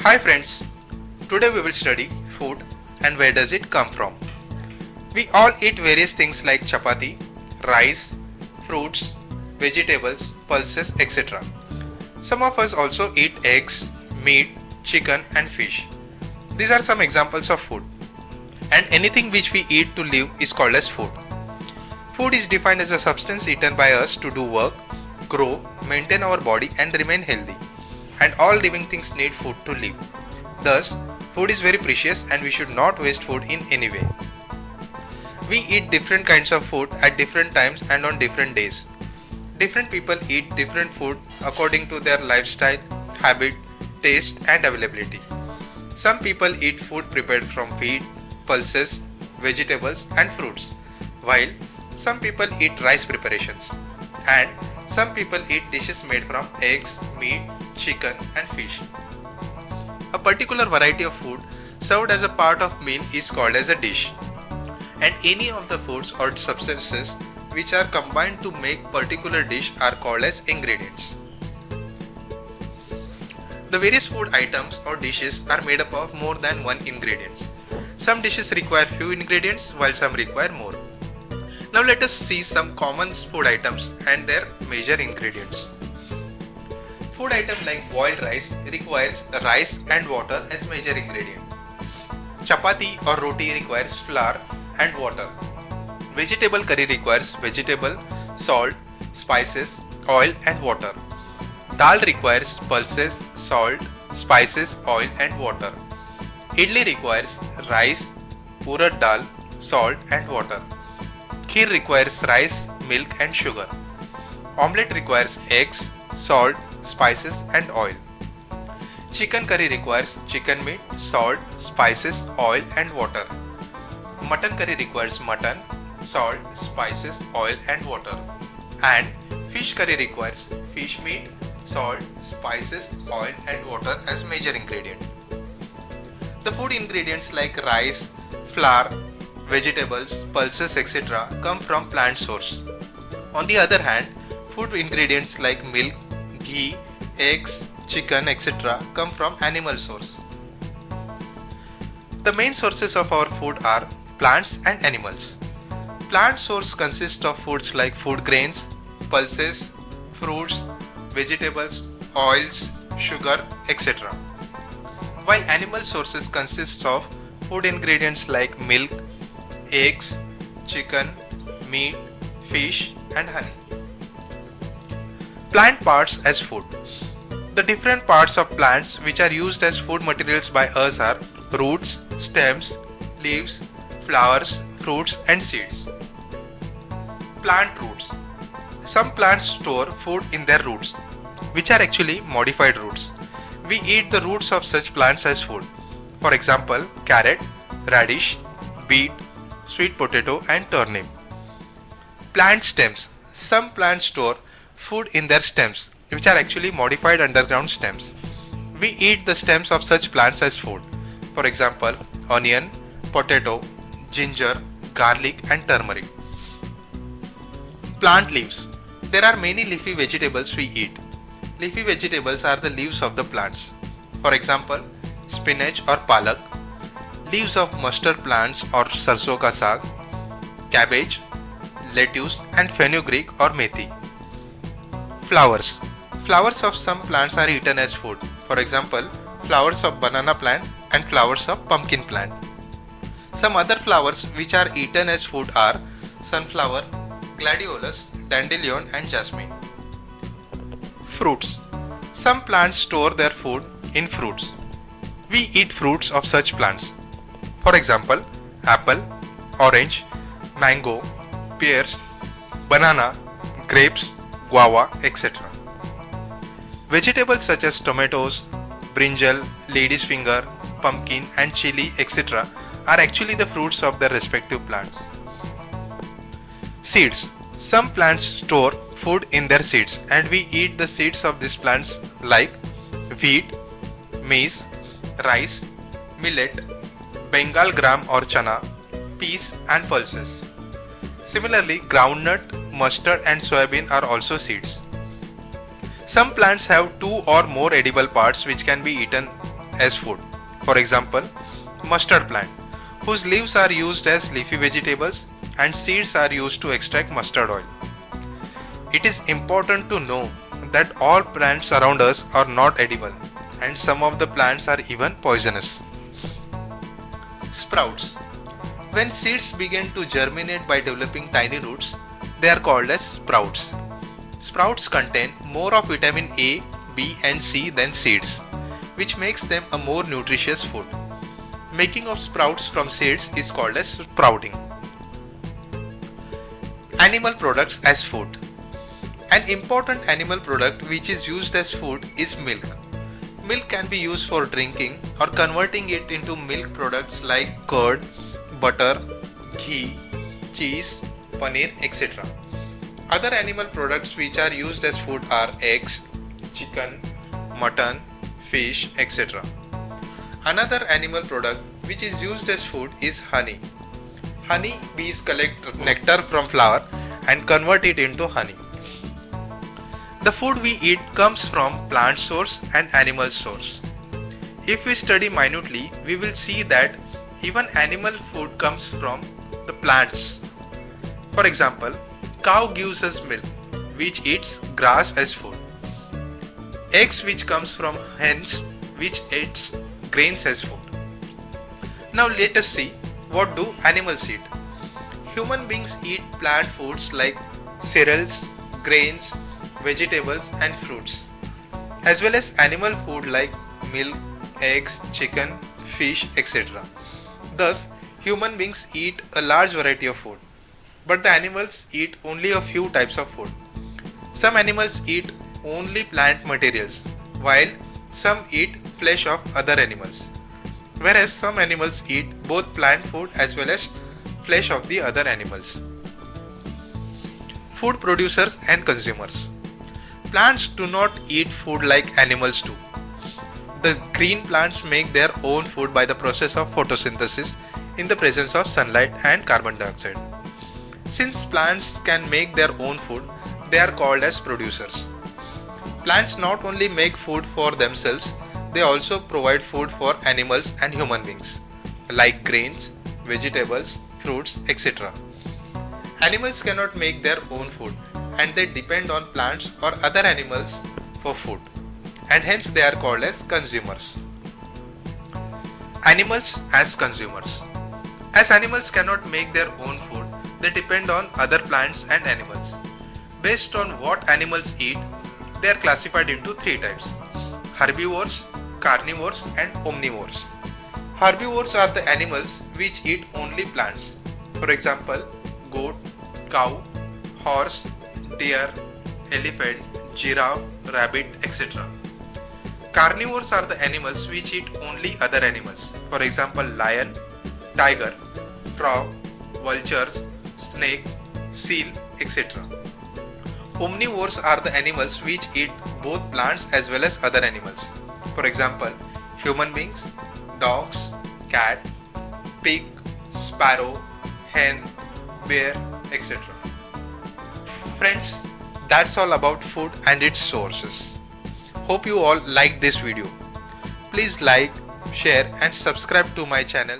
Hi friends, today we will study food and where does it come from. We all eat various things like chapati, rice, fruits, vegetables, pulses, etc. Some of us also eat eggs, meat, chicken and fish. These are some examples of food. And anything which we eat to live is called as food. Food is defined as a substance eaten by us to do work, grow, maintain our body and remain healthy. And all living things need food to live. Thus, food is very precious and we should not waste food in any way. We eat different kinds of food at different times and on different days. Different people eat different food according to their lifestyle, habit, taste and availability. Some people eat food prepared from wheat, pulses, vegetables and fruits, while some people eat rice preparations, and some people eat dishes made from eggs, meat, chicken and fish. A particular variety of food served as a part of meal is called as a dish, and any of the foods or substances which are combined to make particular dish are called as ingredients. The various food items or dishes are made up of more than one ingredients. Some dishes require few ingredients while some require more. Now let us see some common food items and their major ingredients. Food item like boiled rice requires rice and water as major ingredient. Chapati or roti requires flour and water. Vegetable curry requires vegetable, salt, spices, oil and water. Dal requires pulses, salt, spices, oil and water. Idli requires rice, urad dal, salt and water. Kheer requires rice, milk and sugar. Omelette requires eggs, salt, spices and oil. Chicken curry requires chicken meat, salt, spices, oil and water. Mutton curry requires mutton, salt, spices, oil and water. And fish curry requires fish meat, salt, spices, oil and water as major ingredient. The food ingredients like rice, flour, vegetables, pulses etc. come from plant source. On the other hand, food ingredients like milk, ghee, eggs, chicken etc. come from animal source. The main sources of our food are plants and animals. Plant source consists of foods like food grains, pulses, fruits, vegetables, oils, sugar, etc. While animal sources consist of food ingredients like milk, eggs, chicken, meat, fish and honey. Plant parts as food. The different parts of plants which are used as food materials by us are roots, stems, leaves, flowers, fruits and seeds. Plant roots. Some plants store food in their roots, which are actually modified roots. We eat the roots of such plants as food. For example, carrot, radish, beet, sweet potato and turnip. Plant stems. Some plants store food in their stems, which are actually modified underground stems. We eat the stems of such plants as food. For example, onion, potato, ginger, garlic and turmeric. Plant leaves. There are many leafy vegetables we eat. Leafy vegetables are the leaves of the plants. For example, spinach or palak, leaves of mustard plants or sarson ka saag, cabbage, lettuce and fenugreek or methi. Flowers. Flowers of some plants are eaten as food. For example, flowers of banana plant and flowers of pumpkin plant. Some other flowers which are eaten as food are sunflower, gladiolus, dandelion and jasmine. Fruits. Some plants store their food in fruits. We eat fruits of such plants. For example, apple, orange, mango, pears, banana, grapes, guava, etc. Vegetables such as tomatoes, brinjal, lady's finger, pumpkin and chili, etc. are actually the fruits of their respective plants. Seeds. Some plants store food in their seeds and we eat the seeds of these plants like wheat, maize, rice, millet, Bengal gram or chana, peas and pulses. Similarly, groundnut, mustard and soybean are also seeds. Some plants have two or more edible parts which can be eaten as food. For example, mustard plant, whose leaves are used as leafy vegetables and seeds are used to extract mustard oil. It is important to know that all plants around us are not edible, and some of the plants are even poisonous. Sprouts. When seeds begin to germinate by developing tiny roots, they are called as sprouts. Sprouts contain more of vitamin A, B and C than seeds, which makes them a more nutritious food. Making of sprouts from seeds is called as sprouting. Animal products as food. An important animal product which is used as food is milk. Milk can be used for drinking or converting it into milk products like curd, butter, ghee, cheese, paneer, etc. Other animal products which are used as food are eggs, chicken, mutton, fish, etc. Another animal product which is used as food is honey. Honey bees collect nectar from flower and convert it into honey. The food we eat comes from plant source and animal source. If we study minutely, we will see that even animal food comes from the plants. For example, cow gives us milk, which eats grass as food. Eggs which comes from hens, which eats grains as food. Now let us see, what do animals eat? Human beings eat plant foods like cereals, grains, vegetables and fruits, as well as animal food like milk, eggs, chicken, fish, etc. Thus, human beings eat a large variety of food, but the animals eat only a few types of food. Some animals eat only plant materials, while some eat flesh of other animals, whereas some animals eat both plant food as well as flesh of the other animals. Food producers and consumers. Plants do not eat food like animals do. The green plants make their own food by the process of photosynthesis in the presence of sunlight and carbon dioxide. Since plants can make their own food, they are called as producers. Plants not only make food for themselves, they also provide food for animals and human beings, like grains, vegetables, fruits, etc. Animals cannot make their own food, and they depend on plants or other animals for food, and hence they are called as consumers. Animals as consumers. As animals cannot make their own food, they depend on other plants and animals. Based on what animals eat, they are classified into three types: herbivores, carnivores and omnivores. Herbivores are the animals which eat only plants. For example, goat, cow, horse, deer, elephant, giraffe, rabbit, etc. Carnivores are the animals which eat only other animals. For example, lion, tiger, frog, vultures, snake, seal, etc. Omnivores are the animals which eat both plants as well as other animals. For example, human beings, dogs, cat, pig, sparrow, hen, bear, etc. Friends, that's all about food and its sources. Hope you all liked this video. Please like, share and subscribe to my channel.